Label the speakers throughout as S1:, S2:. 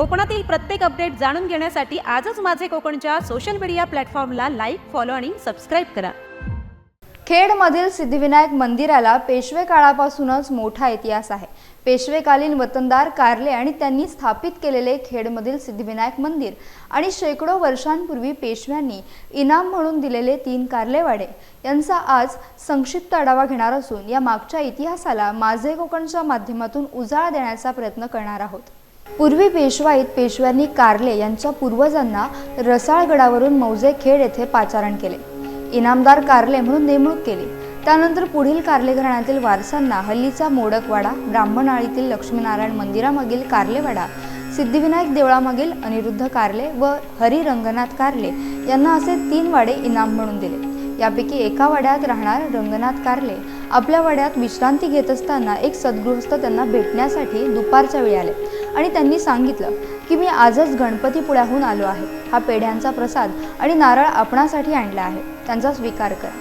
S1: कोकणातील प्रत्येक अपडेट जाणून घेण्यासाठी आजच माझे कोकणच्या सोशल मीडिया प्लॅटफॉर्मला लाईक, फॉलो आणि सबस्क्राईब करा.
S2: खेडमधील सिद्धिविनायक मंदिराला पेशवे काळापासूनच मोठा इतिहास आहे. पेशवेकालीन वतनदार कारले आणि त्यांनी स्थापित केलेले खेडमधील सिद्धिविनायक मंदिर आणि शेकडो वर्षांपूर्वी पेशव्यांनी इनाम म्हणून दिलेले 3 कारलेवाडे यांचा आज संक्षिप्त आढावा घेणार असून या मागच्या इतिहासाला माझे कोकणच्या माध्यमातून उजाळा देण्याचा प्रयत्न करणार आहोत. पूर्वी पेशवाईत पेशव्यांनी कारले यांच्या पूर्वजांना रसाळगडावरून मौजे खेड येथे पाचारण केले. इनामदार कारले म्हणून नेमणूक केली. त्यानंतर पुढील कारले घराण्यातील वारसांना हल्लीचा मोडकवाडा, ब्राह्मणआळीतील लक्ष्मीनारायण मंदिरामागील कारलेवाडा, सिद्धिविनायक देवळामागील अनिरुद्ध कारले व हरी रंगनाथ कारले यांना असे 3 वाडे इनाम म्हणून दिले. यापैकी एका वाड्यात राहणार रंगनाथ कारले आपल्या वाड्यात विश्रांती घेत असताना एक सद्गृहस्थ त्यांना भेटण्यासाठी दुपारच्या वेळी आले आणि त्यांनी सांगितलं की मी आजच गणपतीपुळ्याहून आलो आहे. हा पेढ्यांचा प्रसाद आणि नारळ आपणासाठी आणला आहे, त्यांचा स्वीकार करा.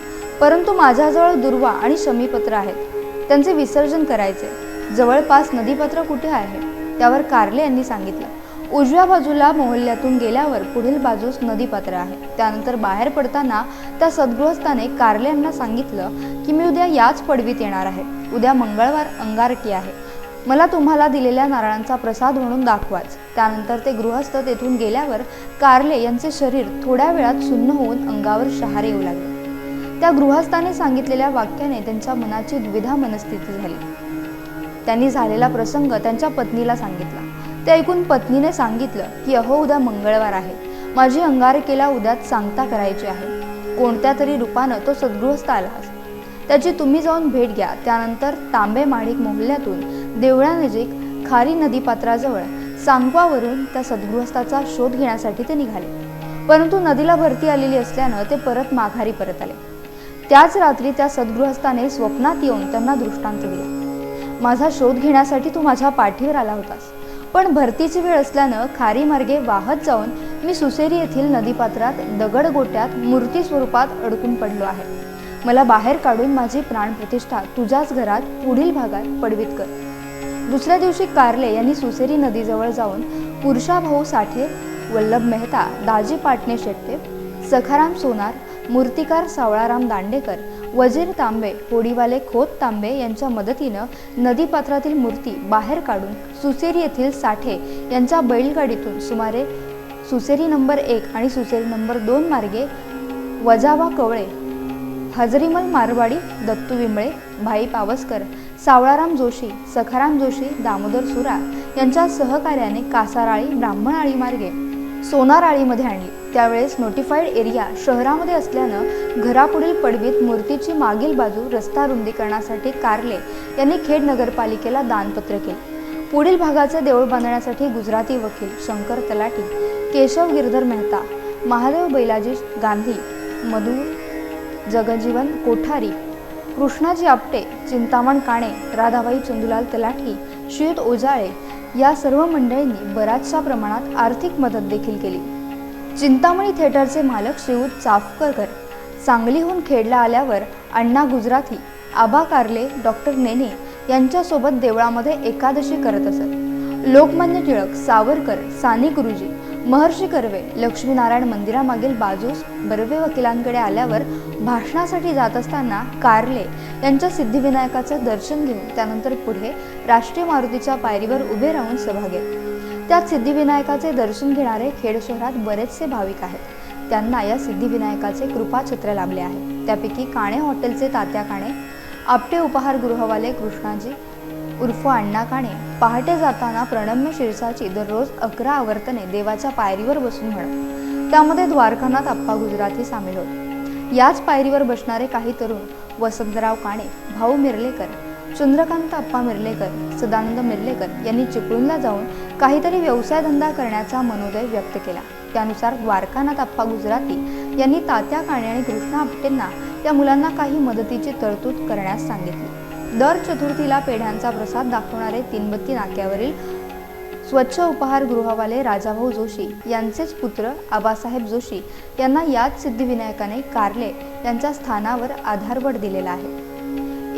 S2: परंतु माझ्याजवळ दुर्वा आणि शमीपत्र आहेत, त्यांचे विसर्जन करायचे. जवळपास नदीपात्र कुठे आहे? त्यावर कारले यांनी सांगितलं, उजव्या बाजूला मोहल्ल्यातून गेल्यावर पुढील बाजूस नदीपात्र आहे. त्यानंतर बाहेर पडताना त्या सद्गृहस्थाने कारले यांना सांगितलं की मी उद्या याच पडवीत येणार आहे. उद्या मंगळवार अंगारकी आहे. मला तुम्हाला दिलेल्या नारळांचा प्रसाद म्हणून दाखवाच. त्यानंतर ते गृहस्थ तेथून गेल्यावर कारले यांचे शरीर थोड्या वेळात सुन्न होऊन अंगावर शहारे येऊ लागले. त्या गृहस्थाने सांगितलेल्या वाक्याने त्यांच्या मनाची द्विधा मनस्थिती झाली. त्यांनी झालेला प्रसंग त्यांच्या पत्नीला सांगितला. ते ऐकून पत्नीने सांगितलं की अहो, उद्या मंगळवार आहे. माझी अंगारकीला उद्याच सांगता करायची आहे. कोणत्या तरी रूपानं तो सद्गृहस्थ आला, त्याची तुम्ही जाऊन भेट घ्या. त्यानंतर तांबे माडिक मोहल्ल्यातून देवळानजीक खारी नदीपात्राजवळ सांगवावरून त्या सद्गृहस्थाचा शोध घेण्यासाठी ते निघाले. परंतु नदीला भरती आलेली असल्यानं ते परत माघारी परत आले. त्याच रात्री त्या सद्गृहस्थाने स्वप्नात येऊन त्यांना दृष्टांत दिला. माझा शोध घेण्यासाठी तू माझ्या पाठीवर आला होतास, पण भरतीची वेळ असल्यानं खारी मार्गे वाहत जाऊन मी सुसेरी येथील नदीपात्रात दगडगोट्यात मूर्ती स्वरूपात अडकून पडलो आहे. मला बाहेर काढून माझी प्राणप्रतिष्ठा तुझ्याच घरात पुढील भागात पडवीत कर. दुसऱ्या दिवशी कारले यांनी सुसेरी नदीजवळ जाऊन पुरुषाभाऊ साठे, वल्लभ मेहता, दाजी पाटणे शेट्टे, सखाराम सोनार, मूर्तिकार सावळाराम दांडेकर, वजीर तांबे, होडीवाले खोत तांबे यांच्या मदतीनं नदीपात्रातील मूर्ती बाहेर काढून सुसेरी येथील साठे यांच्या बैलगाडीतून सुमारे सुसेरी नंबर 1 आणि सुसेरी नंबर 2 मार्गे वजावा कवळे, हजरीमल मारवाडी, दत्तू विमळे, भाई पावसकर, सावळाराम जोशी, सखाराम जोशी, दामोदर सुरा यांच्या सहकार्याने कासाराळी, ब्राह्मणआळी मार्गे सोनारआळीमध्ये आणली. त्यावेळेस नोटिफाईड एरिया शहरामध्ये असल्यानं घरापुढील पडवीत मूर्तीची मागील बाजू रस्ता रुंदीकरणासाठी कारले यांनी खेड नगरपालिकेला दानपत्र केले. पुढील भागाचे देऊळ बांधण्यासाठी गुजराती वकील शंकर तलाटी, केशव गिरधर मेहता, महादेव बैलाजी गांधी, मधु जगजीवन कोठारी, कृष्णाजी आपटे, चिंतामण काणे, राधाबाई चंदुलाल तलाठी, श्रीयुत ओजाळे या सर्व मंडळींनी बऱ्याचशा प्रमाणात आर्थिक मदत देखील केली. चिंतामणी थिएटरचे मालक श्रीयुत चाफकरकर सांगलीहून खेडला आल्यावर अण्णा गुजराती, आबा कारले, डॉक्टर नेने यांच्यासोबत देवळामध्ये एकादशी करत असत. लोकमान्य टिळक, सावरकर, सानी गुरुजी, महर्षी कर्वे लक्ष्मीनारायण मंदिरामागील बाजूस बर्वे वकिलांकडे आल्यावर भाषणासाठी जात असताना कारले यांच्या सिद्धिविनायकाचं दर्शन घेऊन त्यानंतर पुढे राष्ट्रीय मारुतीच्या पायरीवर उभे राहून सभा घेत. त्यात सिद्धिविनायकाचे दर्शन घेणारे खेड शहरात बरेचसे भाविक आहेत. त्यांना या सिद्धिविनायकाचे कृपाछत्र लाभले आहे. त्यापैकी काणे हॉटेलचे तात्या काणे, आपटे उपहारगृहवाले कृष्णाजी उर्फ अण्णा काणे पहाटे जाताना प्रणम्य शिरसाची दररोज 11 आवर्तने देवाच्या पायरीवर बसून म्हणत. त्यामध्ये द्वारकानाथ आप्पा गुजराती सामील होते. याच पायरीवर बसणारे काही तरुण वसंतराव काणे, भाऊ मिर्लेकर, चंद्रकांत आप्पा मिर्लेकर, सदानंद मिर्लेकर यांनी चिपळूणला जाऊन काहीतरी व्यवसाय धंदा करण्याचा मनोदय व्यक्त केला. त्यानुसार द्वारकानाथ आप्पा गुजराती यांनी तात्या काणे आणि कृष्णा आपटेंना त्या मुलांना काही मदतीची तरतूद करण्यास सांगितली. दर चतुर्थीला पेढ्यांचा प्रसाद दाखवणारे तीनबत्ती नाक्यावरील स्वच्छ उपहारगृहवाले राजाभाऊ जोशी यांचेच पुत्र आबासाहेब जोशी यांना याच सिद्धिविनायकाने कारले यांच्या स्थानावर आधारवड दिलेला आहे.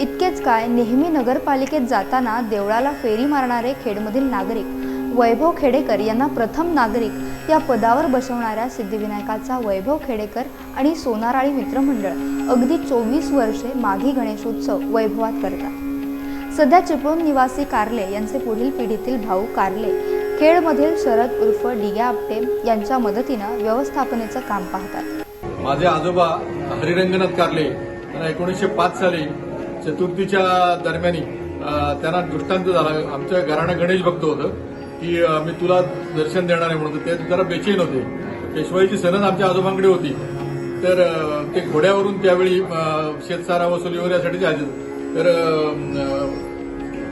S2: इतकेच काय, नेहमी नगरपालिकेत जाताना देवळाला फेरी मारणारे खेडमधील नागरिक वैभव खेडेकर यांना प्रथम नागरिक या पदावर बसवणाऱ्या सिद्धिविनायकाचा वैभव खेडेकर आणि सोनाराळी मित्रमंडळ अगदी 24 वर्षे माघी गणेशोत्सव वैभवात करतात। सध्या चिपळूण निवासी कारले यांचे पुढील पिढीतील भाऊ कारले खेडमधील शरद उर्फ डिग्या आपटे यांच्या मदतीनं व्यवस्थापनेचं काम पाहतात।
S3: माझे आजोबा हरिरंगनाथ कारले त्यांना 1905 साली चतुर्थीच्या दरम्यानी त्यांना दृष्टांत झाला। आमच्या घराणं गणेश भक्त होतं की मी तुला दर्शन देणार आहे म्हणून ते जरा बेचैन होते। पेशवाईची सनद आमच्या आजोबांकडे होती, तर ते घोड्यावरून त्यावेळी शेतसारा वसुली वगैरे यासाठी जायचे। तर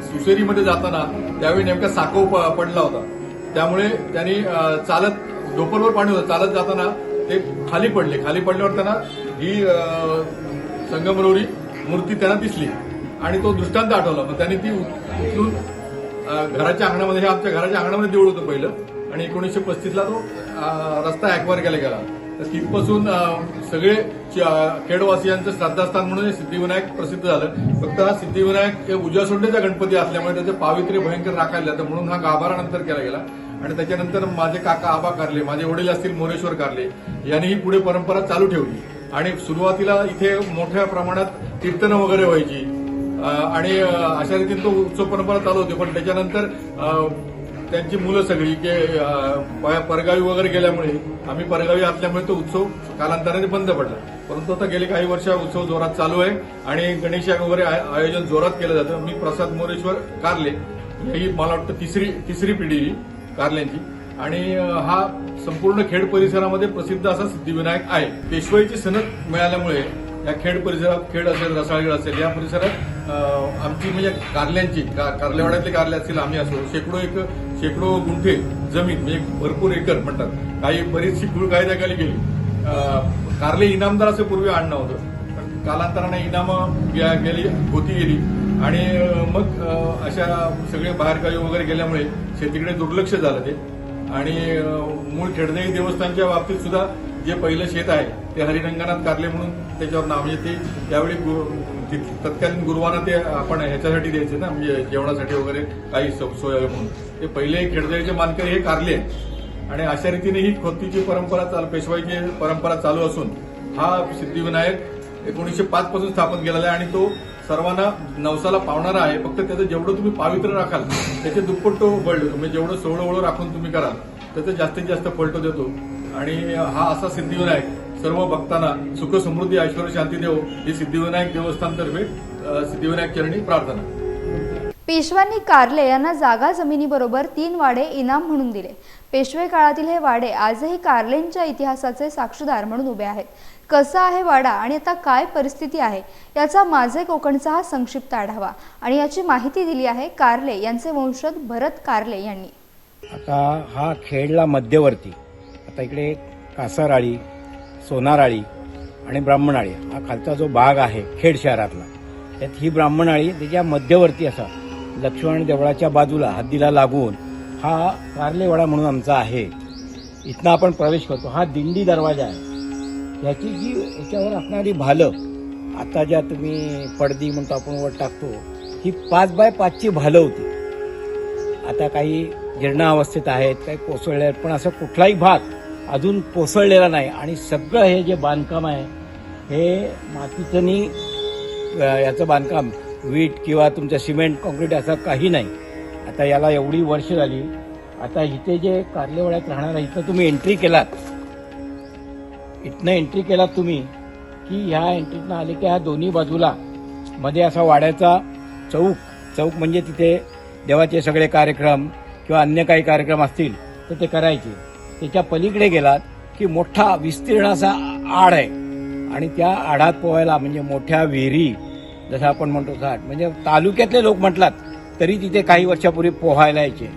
S3: सुसेरीमध्ये जाताना त्यावेळी नेमका साकव पडला होता, त्यामुळे त्यांनी चालत डोपरवर पाणी होतं, चालत जाताना ते खाली पडले। खाली पडल्यावर त्यांना ही संगमरवरी मूर्ती त्यांना दिसली आणि तो दृष्टांत आठवला। मग त्यांनी ती उचलून घराच्या अंगणामध्ये, हे आमच्या घराच्या अंगणामध्ये देऊळ होतं पहिलं, आणि 1935ला तो रस्ता ऍक्वायर केला गेला। तर तिथपासून सगळे खेडवासियांचं श्रद्धास्थान म्हणून हे सिद्धिविनायक प्रसिद्ध झालं। फक्त हा सिद्धिविनायक हे उजासोंडेचा गणपती असल्यामुळे त्याचं पावित्र्य भयंकर राखायला जातं, म्हणून हा गाभारा नंतर केला गेला। आणि त्याच्यानंतर माझे काका आबा कारले, माझे वडील असतील मोरेश्वर कारले, यांनी ही पुढे परंपरा चालू ठेवली। आणि सुरुवातीला इथे मोठ्या प्रमाणात कीर्तनं वगैरे व्हायची आणि अशा रीतीने तो उत्सव परंपरा चालू होती। पण त्याच्यानंतर त्यांची मुलं सगळी परगावी वगैरे गेल्यामुळे, आम्ही परगावी असल्यामुळे तो उत्सव कालांतराने बंद पडला। परंतु आता गेले काही वर्ष उत्सव जोरात चालू आहे आणि गणेश याग वगैरे आयोजन जोरात केलं जातं। मी प्रसाद मोरेश्वर कारले, ही मला वाटतं तिसरी पिढी कारल्यांची, आणि हा संपूर्ण खेड परिसरामध्ये प्रसिद्ध असा सिद्धिविनायक आहे। पेशवाईची सनद मिळाल्यामुळे या खेड परिसरात, खेड असेल, रसाळगड असेल, या परिसरात आमची म्हणजे कारल्यांची, कारलेवाड्यातले कारले असतील, आम्ही असो, शेकडो गुंठे जमीन, म्हणजे भरपूर एकर म्हणतात, काही बरीचशी काही जागाली गेली। कारले इनामदार असं पूर्वी आणणं होतं, पण कालांतराने इनामं गेली, होती गेली, आणि मग अशा सगळे बाहेरगावी वगैरे गेल्यामुळे शेतीकडे दुर्लक्ष झालं ते। आणि मूळ खेडदेवी देवस्थानच्या बाबतीत सुद्धा जे पहिलं शेत आहे ते हरिरंगनाथ कारले म्हणून त्याच्यावर नाव, म्हणजे ते त्यावेळी तत्कालीन गुरुवांना ते आपण ह्याच्यासाठी द्यायचे ना, म्हणजे जेवणासाठी वगैरे काही सोय म्हणून, ते पहिले खेडदेवीचे मानकरी हे कारले आहे। आणि अशा रीतीने ही खोतीची परंपरा, पेशवाईची परंपरा चालू असून हा सिद्धिविनायक 1905 पासून स्थापन केलेला आहे आणि तो सर्वांना नवसाला पावणारा आहे। फक्त त्याचं जेवढं तुम्ही पावित्र्य राखाल त्याचे दुप्पट तो बळ देतो, म्हणजे जेवढं सोहळं राखून तुम्ही कराल त्याचं जास्तीत जास्त पलटो देतो। आणि हा असा सिद्धिविनायक सर्व भक्तांना सुख समृद्धी ऐश्वर शांती देव ही सिद्धिविनायक देवस्थानतर्फे सिद्धिविनायक चरणी प्रार्थना।
S2: पेशव्यांनी कारले यांना जागा जमिनीबरोबर 3 वाडे इनाम म्हणून दिले। पेशवे काळातील हे वाडे आजही कारलेंच्या इतिहासाचे साक्षीदार म्हणून उभे आहेत। कसा आहे वाडा आणि आता काय परिस्थिती आहे याचा माझे कोकणचा हा संक्षिप्त आढावा, आणि याची माहिती दिली आहे कारले यांचे वंशज भरत कारले यांनी।
S4: आता हा खेडला मध्यवर्ती, आता इकडे कासाराळी, सोनाराळी आणि ब्राह्मणाळी हा खालचा जो भाग आहे खेड शहरातला, त्यात ही ब्राह्मणाळी त्याच्या मध्यवर्ती असा लक्ष्मण देवळाच्या बाजूला हद्दीला लागून हा कारलेवाडा म्हणून आमचा आहे। इथनं आपण प्रवेश करतो, हा दिंडी दरवाजा आहे। याची जी याच्यावर असणारी भालं, आता ज्या तुम्ही पडदी म्हणतो आपण वर टाकतो, ही 5 बाय 5ची भालं होती। आता काही जीर्णावस्थेत आहेत, काही कोसळले आहेत, पण असं कुठलाही भाग अजून कोसळलेला नाही। आणि सगळं हे जे बांधकाम आहे हे मातीचं नाही, याचं बांधकाम वीट किंवा तुमचं सिमेंट कॉन्क्रीट असं काही नाही। आता याला एवढी वर्ष झाली। आता इथे जे कारलेवाड्यात राहणार आहे, इथं तुम्ही एंट्री केलात, इथनं एंट्री केलात तुम्ही की ह्या एंट्रीतनं आले की ह्या दोन्ही बाजूला मध्ये असा वाड्याचा चौक म्हणजे तिथे देवाचे सगळे कार्यक्रम किंवा अन्य काही कार्यक्रम असतील तर ते करायचे। त्याच्या पलीकडे गेलात की मोठा विस्तीर्ण असा आड आहे, आणि त्या आडात पोहायला म्हणजे मोठ्या विहिरी, जसं आपण म्हणतो घाट, म्हणजे तालुक्यातले लोक म्हटलात तरी तिथे काही वर्षापूर्वी पोहायला यायचे।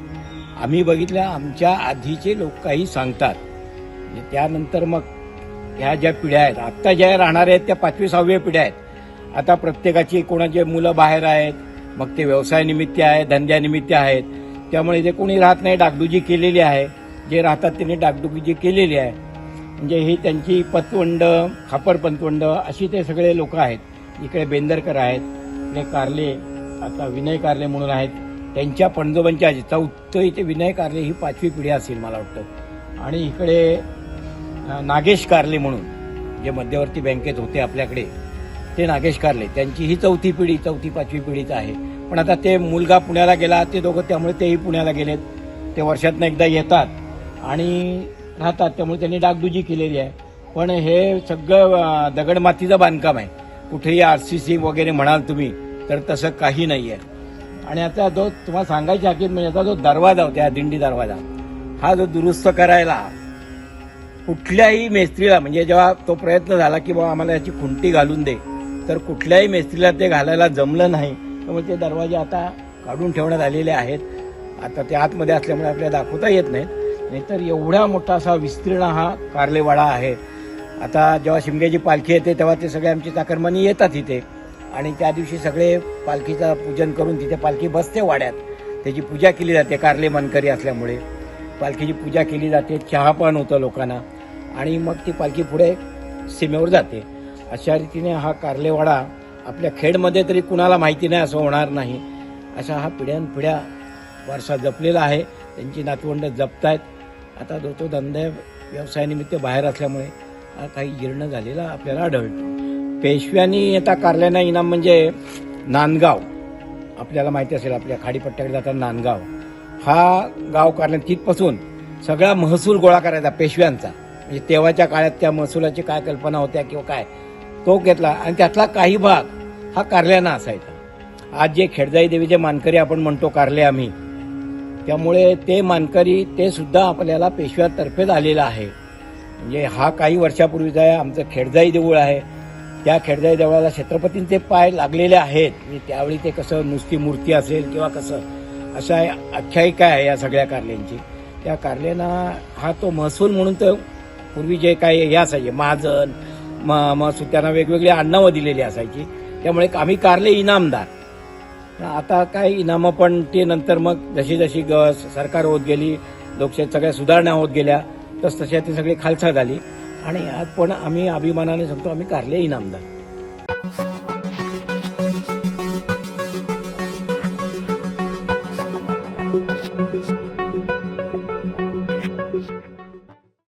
S4: आम्ही बघितल्या, आमच्या आधीचे लोक काही सांगतात। त्यानंतर मग ह्या ज्या पिढ्या आहेत, आत्ता ज्या राहणार आहेत त्या 5वी 6वी पिढ्या आहेत। आता प्रत्येकाची कोणाचे मुलं बाहेर आहेत, मग ते व्यवसायानिमित्त आहे, धंद्यानिमित्त आहेत, त्यामुळे जे कोणी राहत नाही डागडुजी केलेली आहे, जे राहतात त्यांनी डागडुजी केलेली आहे। म्हणजे ही त्यांची पतवंड, खापर पतवंड अशी ते सगळे लोक आहेत। इकडे बेंदरकर आहेत, इकडे कारले, आता विनय कारले म्हणून आहेत, त्यांच्या पणजोबांची आजी चौथं इथे विनय कारले ही 5वी पिढी असेल मला वाटतं. आणि इकडे नागेश कारले म्हणून जे मध्यवर्ती बँकेत होते आपल्याकडे, ते नागेश कारले त्यांची ही 4थी पिढी 4-5वी पिढीच आहे. पण आता ते मुलगा पुण्याला गेला, ते दोघं, त्यामुळे तेही पुण्याला गेलेत. ते वर्षातनं एकदा येतात आणि राहतात, त्यामुळे त्यांनी डागडुजी केलेली आहे. पण हे सगळं दगडमातीचं बांधकाम आहे. कुठेही RCC वगैरे म्हणाल तुम्ही तर तसं काही नाही आहे. आणि आता जो तुम्हाला सांगायची हकीकत म्हणजे आता जो दरवाजा होता, दिंडी दरवाजा, हा जो दुरुस्त करायला कुठल्याही मेस्त्रीला, म्हणजे जेव्हा तो प्रयत्न झाला की बाबा आम्हाला याची खुंटी घालून दे, तर कुठल्याही मेस्त्रीला ते घालायला जमलं नाही. त्यामुळे ते दरवाजे आता काढून ठेवण्यात आलेले आहेत. आता ते आतमध्ये असल्यामुळे आपल्याला दाखवता येत नाहीत. नाहीतर एवढा मोठा असा विस्तीर्ण हा कारलेवाडा आहे. आता जेव्हा शिमग्याची पालखी येते तेव्हा ते सगळे आमची चाकरमानी येतात इथे आणि त्या दिवशी सगळे पालखीचं पूजन करून तिथे पालखी बसते वाड्यात. त्याची पूजा केली जाते. कारले मानकरी असल्यामुळे पालखीची पूजा केली जाते. चहापान होतं लोकांना आणि मग ती पालखी पुढे सीमेवर जाते. अशा रीतीने हा कारलेवाडा आपल्या खेडमध्ये तरी कुणाला माहिती नाही असं होणार नाही. असा हा पिढ्यानपिढ्या वारसा जपलेला आहे. त्यांची नातवंड जपतायत. आता तो धंदे व्यवसायानिमित्त बाहेर असल्यामुळे हा काही जीर्ण झालेला आपल्याला आढळतो. पेशव्यांनी आता कारल्यांना इनाम म्हणजे नांदगाव, आपल्याला माहिती असेल, आपल्या खाडीपट्ट्याकडे जाताना नांदगाव हा गाव कारल्या, तिथपासून सगळा महसूल गोळा करायचा पेशव्यांचा. म्हणजे तेव्हाच्या काळात त्या महसुलाची काय कल्पना होत्या किंवा काय, तो घेतला आणि त्यातला काही भाग हा कारल्यांना असायचा. आज जे खेडजाई देवीचे मानकरी आपण म्हणतो कारले आम्ही, त्यामुळे ते मानकरी ते सुद्धा आपल्याला पेशव्यातर्फेच आलेला आहे. म्हणजे हा काही वर्षापूर्वीचा आहे. आमचं खेडजाई देऊळ आहे. त्या खेडजाई देवळाला छत्रपतींचे पाय लागलेले आहेत. म्हणजे त्यावेळी ते कसं नुसती मूर्ती असेल किंवा कसं, अशा आख्यायिका आहे या सगळ्या कारल्यांची. त्या कारल्यांना हा तो महसूल म्हणून तर पूर्वी जे काही हे असायचे महाजन महसूल, त्यांना वेगवेगळी आडनावं दिलेली असायची. त्यामुळे आम्ही कारले इनामदार. आता काय इनामं पण ते नंतर मग जशी जशी सरकार होत गेली, लोकशाहीत सगळ्या सुधारणा होत गेल्या, तसतशा ती सगळी खालसा झाली आणि आज पण आम्ही अभिमानाने सांगतो आम्ही कारले इनामदार.